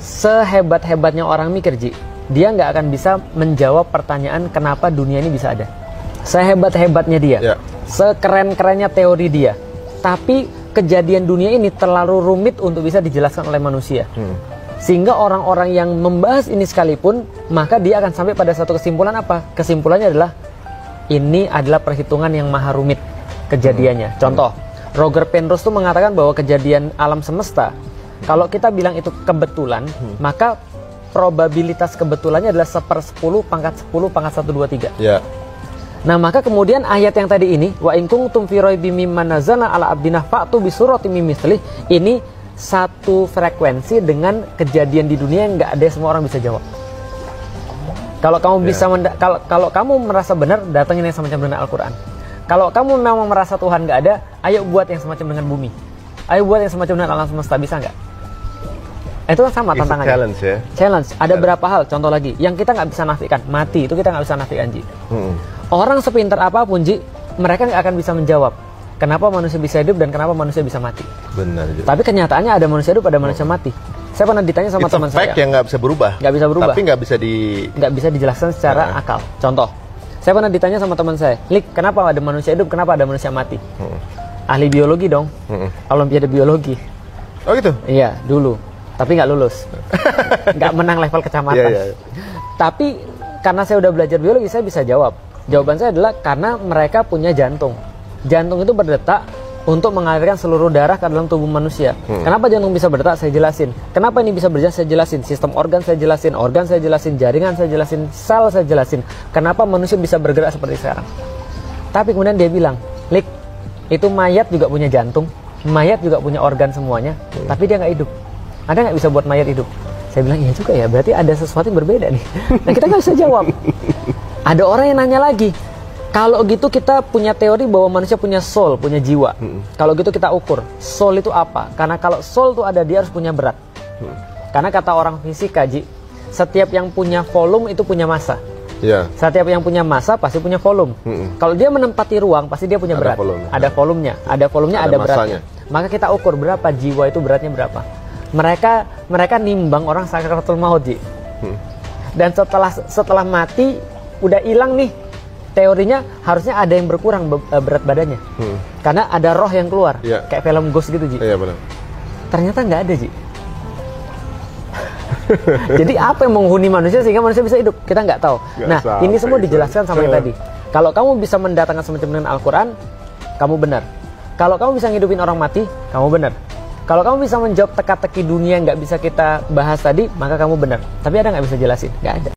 sehebat-hebatnya orang mikir, Ji, dia nggak akan bisa menjawab pertanyaan kenapa dunia ini bisa ada. Sehebat-hebatnya dia, sekeren-kerennya teori dia, tapi kejadian dunia ini terlalu rumit untuk bisa dijelaskan oleh manusia. Sehingga orang-orang yang membahas ini sekalipun, maka dia akan sampai pada satu kesimpulan apa? Kesimpulannya adalah ini adalah perhitungan yang maha rumit kejadiannya. Contoh, Roger Penrose tuh mengatakan bahwa kejadian alam semesta, kalau kita bilang itu kebetulan, maka probabilitas kebetulannya adalah 1/10 pangkat 10 pangkat 1, 2, 3. Nah, maka kemudian ayat yang tadi ini, wa in kuntum fi raibim mimma nazzalna ala abdina fa'tu bi suratin min mithlih, ini satu frekuensi dengan kejadian di dunia yang nggak ada semua orang bisa jawab. Kalau kamu bisa kalau kamu merasa benar, datangin yang semacam dengan Al-Quran. Kalau kamu memang merasa Tuhan nggak ada, ayo buat yang semacam dengan bumi. Ayo buat yang semacam dengan alam semesta, bisa nggak? Itu kan sama tantangannya. Challenge ya. Challenge. Ada berapa hal? Contoh lagi, yang kita nggak bisa nafikan, mati itu kita nggak bisa nafikan, Ji. Orang sepintar apapun, Ji, mereka nggak akan bisa menjawab kenapa manusia bisa hidup dan kenapa manusia bisa mati. Benar. Tapi kenyataannya ada manusia hidup, ada manusia mati. Saya pernah ditanya sama teman saya. Itu fact yang nggak bisa berubah. Nggak bisa berubah. Tapi nggak bisa dijelaskan secara akal. Contoh, saya pernah ditanya sama teman saya, Lik, kenapa ada manusia hidup, kenapa ada manusia mati? Ahli biologi dong. Olimpiade biologi. Oh gitu? Iya, dulu. Tapi nggak lulus. Nggak menang level kecamatan. Tapi karena saya udah belajar biologi, saya bisa jawab. Jawaban saya adalah karena mereka punya jantung. Jantung itu berdetak untuk mengalirkan seluruh darah ke dalam tubuh manusia. Kenapa jantung bisa berdetak? Saya jelasin. Kenapa ini bisa berjalan? Saya jelasin. Sistem organ saya jelasin, jaringan saya jelasin, sel saya jelasin. Kenapa manusia bisa bergerak seperti sekarang? Tapi kemudian dia bilang, Lik, itu mayat juga punya jantung, mayat juga punya organ semuanya, tapi dia nggak hidup. Ada nggak bisa buat mayat hidup? Saya bilang, iya juga ya, berarti ada sesuatu yang berbeda nih. Nah, kita nggak bisa jawab. Ada orang yang nanya lagi, kalau gitu kita punya teori bahwa manusia punya soul, punya jiwa. Kalau gitu kita ukur, soul itu apa? Karena kalau soul itu ada, dia harus punya berat. Karena kata orang fisika, Ji, setiap yang punya volume itu punya massa. Setiap yang punya massa pasti punya volume. Kalau dia menempati ruang, pasti dia punya berat. Ada volumenya, ada beratnya. Maka kita ukur berapa jiwa itu beratnya berapa. Mereka nimbang orang sakaratul maut, Ji. Dan setelah mati udah hilang nih, teorinya harusnya ada yang berkurang berat badannya. Karena ada roh yang keluar, kayak film Ghost gitu, Ji. Benar. Ternyata nggak ada, Ji. Jadi apa yang menghuni manusia sehingga manusia bisa hidup? Kita nggak tahu. Ini semua dijelaskan sama yang tadi. Kalau kamu bisa mendatangkan semacam dengan Al-Quran, kamu benar. Kalau kamu bisa ngidupin orang mati, kamu benar. Kalau kamu bisa menjawab teka-teki dunia yang nggak bisa kita bahas tadi, maka kamu benar. Tapi ada nggak bisa jelasin? Nggak ada.